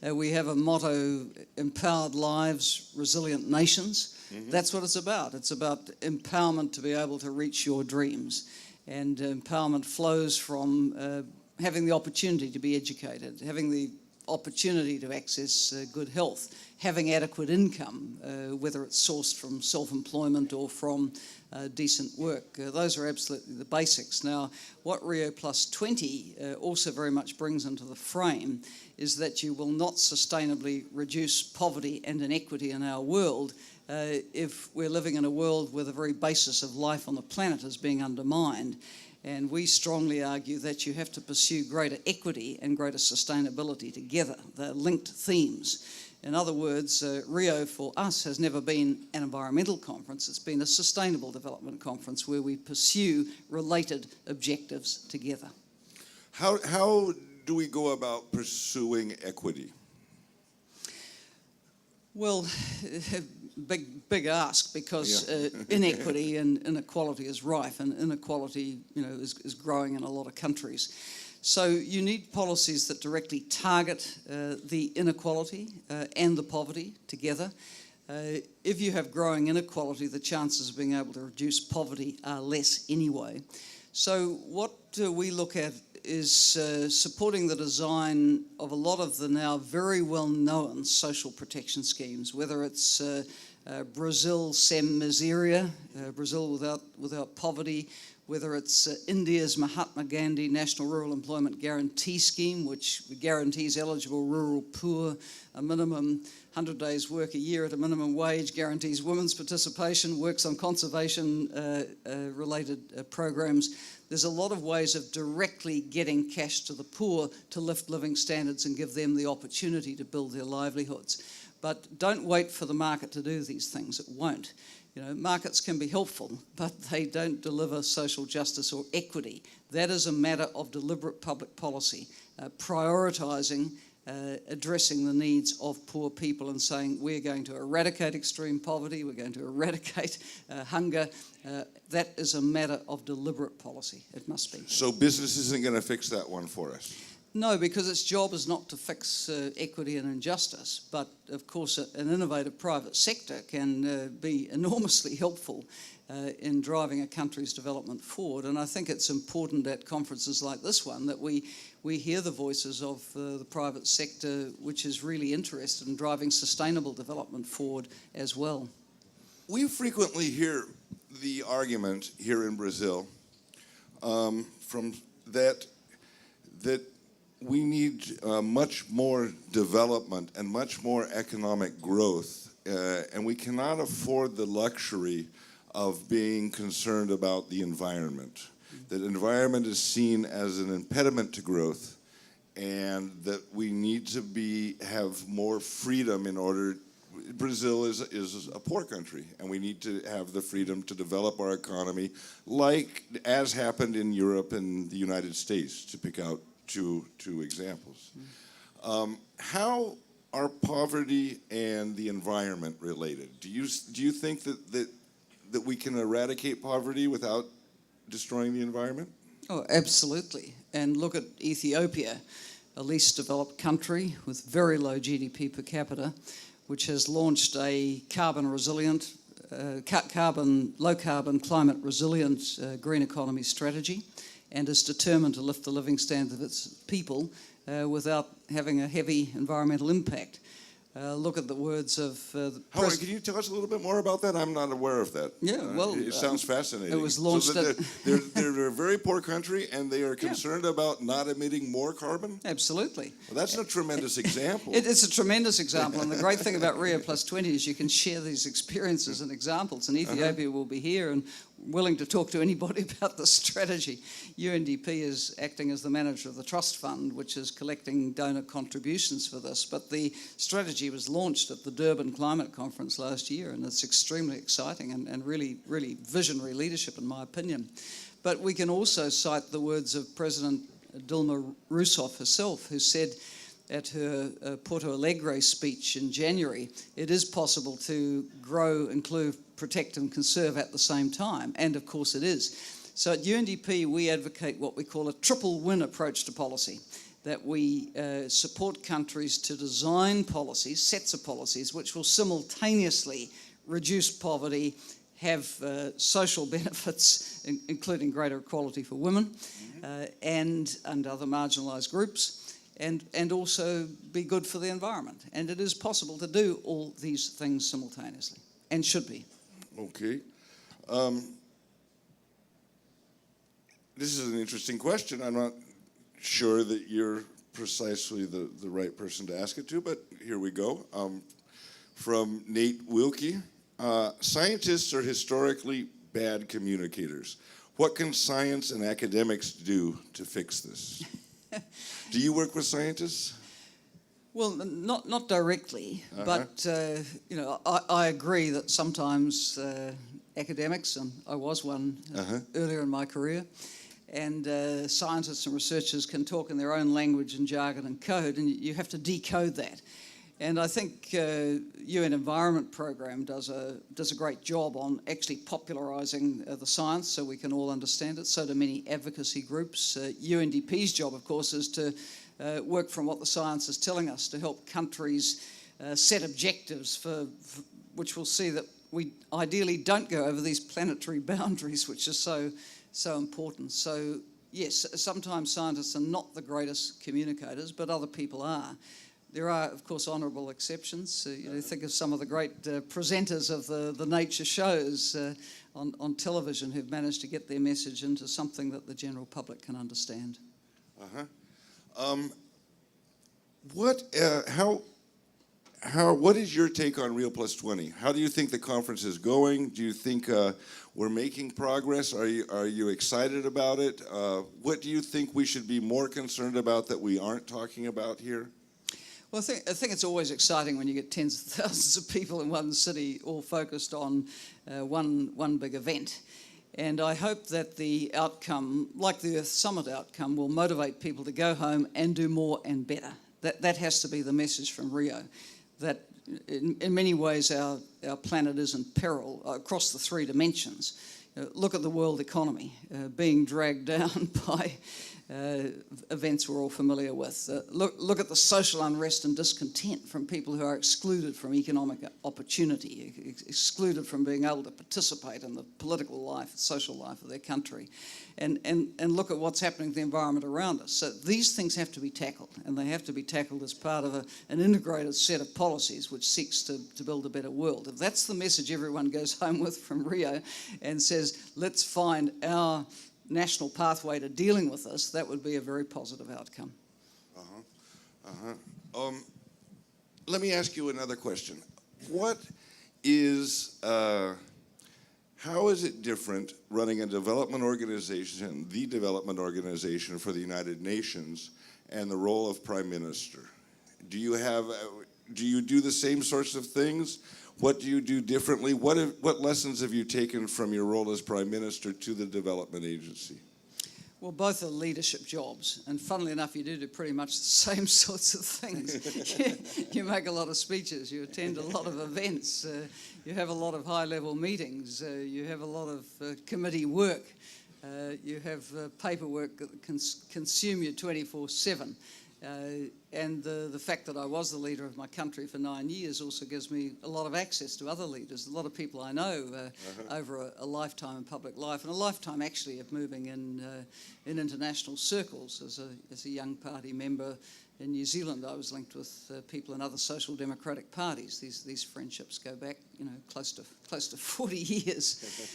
We have a motto, empowered lives, resilient nations. That's what it's about. It's about empowerment to be able to reach your dreams. And empowerment flows from having the opportunity to be educated, having the opportunity to access good health, having adequate income, whether it's sourced from self-employment or from decent work. Those are absolutely the basics. Now, what Rio+20 also very much brings into the frame is that you will not sustainably reduce poverty and inequity in our world if we're living in a world where the very basis of life on the planet is being undermined. And we strongly argue that you have to pursue greater equity and greater sustainability together. They're linked themes. In other words, Rio for us has never been an environmental conference. It's been a sustainable development conference where we pursue related objectives together. How do we go about pursuing equity? Well, big ask, because inequity and inequality is rife, and inequality, is growing in a lot of countries. So you need policies that directly target the inequality and the poverty together. If you have growing inequality, the chances of being able to reduce poverty are less anyway. So what we look at is supporting the design of a lot of the now very well-known social protection schemes, whether it's Brazil Sem Miseria, Brazil without poverty, whether it's India's Mahatma Gandhi National Rural Employment Guarantee Scheme, which guarantees eligible rural poor a minimum 100 days work a year at a minimum wage, guarantees women's participation, works on conservation-related programs. There's a lot of ways of directly getting cash to the poor to lift living standards and give them the opportunity to build their livelihoods. But don't wait for the market to do these things. It won't. Markets can be helpful, but they don't deliver social justice or equity. That is a matter of deliberate public policy, prioritising addressing the needs of poor people and saying we're going to eradicate extreme poverty, we're going to eradicate hunger. That is a matter of deliberate policy. It must be. So business isn't going to fix that one for us? No, because its job is not to fix equity and injustice, but of course an innovative private sector can be enormously helpful in driving a country's development forward. And I think it's important at conferences like this one that we hear the voices of the private sector, which is really interested in driving sustainable development forward as well. We frequently hear the argument here in Brazil from that we need much more development and much more economic growth, and we cannot afford the luxury of being concerned about the environment. That environment is seen as an impediment to growth, and that we need to have more freedom in order. Brazil is a poor country, and we need to have the freedom to develop our economy, as happened in Europe and the United States, to pick out two examples. How are poverty and the environment related? Do you think that we can eradicate poverty without destroying the environment? Oh, absolutely. And look at Ethiopia, a least developed country with very low GDP per capita, which has launched a low carbon, climate resilient green economy strategy, and is determined to lift the living standard of its people without having a heavy environmental impact. Look at the words of the Howard, can you tell us a little bit more about that? I'm not aware of that. Yeah, well... It sounds fascinating. It was launched so they're a very poor country, and they are concerned about not emitting more carbon? Absolutely. Well, that's a tremendous example. It's a tremendous example, and the great thing about Rio+20 is you can share these experiences and examples, and Ethiopia will be here and willing to talk to anybody about the strategy. UNDP is acting as the manager of the trust fund, which is collecting donor contributions for this, but the strategy was launched at the Durban Climate Conference last year, and it's extremely exciting and really, really visionary leadership, in my opinion. But we can also cite the words of President Dilma Rousseff herself, who said at her Porto Alegre speech in January, it is possible to grow, include, protect and conserve at the same time, and of course it is. So at UNDP we advocate what we call a triple win approach to policy. that we support countries to design policies, sets of policies, which will simultaneously reduce poverty, have social benefits, including greater equality for women and other marginalised groups, and also be good for the environment. And it is possible to do all these things simultaneously, and should be. Okay. This is an interesting question. I'm not sure that you're precisely the right person to ask it to, but here we go. From Nate Wilkie. Scientists are historically bad communicators. What can science and academics do to fix this? Do you work with scientists? Well, not directly, but you know, I agree that sometimes academics, and I was one earlier in my career, and scientists and researchers can talk in their own language and jargon and code, and you have to decode that. And I think UN Environment Program does a great job on actually popularising the science so we can all understand it. So do many advocacy groups. UNDP's job, of course, is to work from what the science is telling us to help countries set objectives for which will see that we ideally don't go over these planetary boundaries, which is so important. So yes, sometimes scientists are not the greatest communicators, but other people are. There are, of course, honourable exceptions. You know, think of some of the great presenters of the nature shows on television who've managed to get their message into something that the general public can understand. What is your take on Rio+20? How do you think the conference is going? Do you think we're making progress? Are you excited about it? What do you think we should be more concerned about that we aren't talking about here? Well, I think it's always exciting when you get tens of thousands of people in one city all focused on one big event. And I hope that the outcome, like the Earth Summit outcome, will motivate people to go home and do more and better. That has to be the message from Rio, that in many ways our planet is in peril across the three dimensions. Look at the world economy being dragged down by events we're all familiar with. Look at the social unrest and discontent from people who are excluded from economic opportunity, excluded from being able to participate in the political life, social life of their country. And look at what's happening to the environment around us. So these things have to be tackled, and they have to be tackled as part of an integrated set of policies which seeks to build a better world. If that's the message everyone goes home with from Rio and says, let's find our national pathway to dealing with this, that would be a very positive outcome. Let me ask you another question. What is, how is it different running a development organization, the development organization for the United Nations, and the role of Prime Minister? Do you do the same sorts of things? What do you do differently? What lessons have you taken from your role as Prime Minister to the development agency? Well, both are leadership jobs, and funnily enough, you do pretty much the same sorts of things. You make a lot of speeches, you attend a lot of events, you have a lot of high-level meetings, you have a lot of committee work, you have paperwork that can consume you 24/7. And the fact that I was the leader of my country for 9 years also gives me a lot of access to other leaders, a lot of people I know over a lifetime in public life, and a lifetime actually of moving in international circles. As a young party member in New Zealand, I was linked with people in other social democratic parties. These friendships go back, you know, close to 40 years.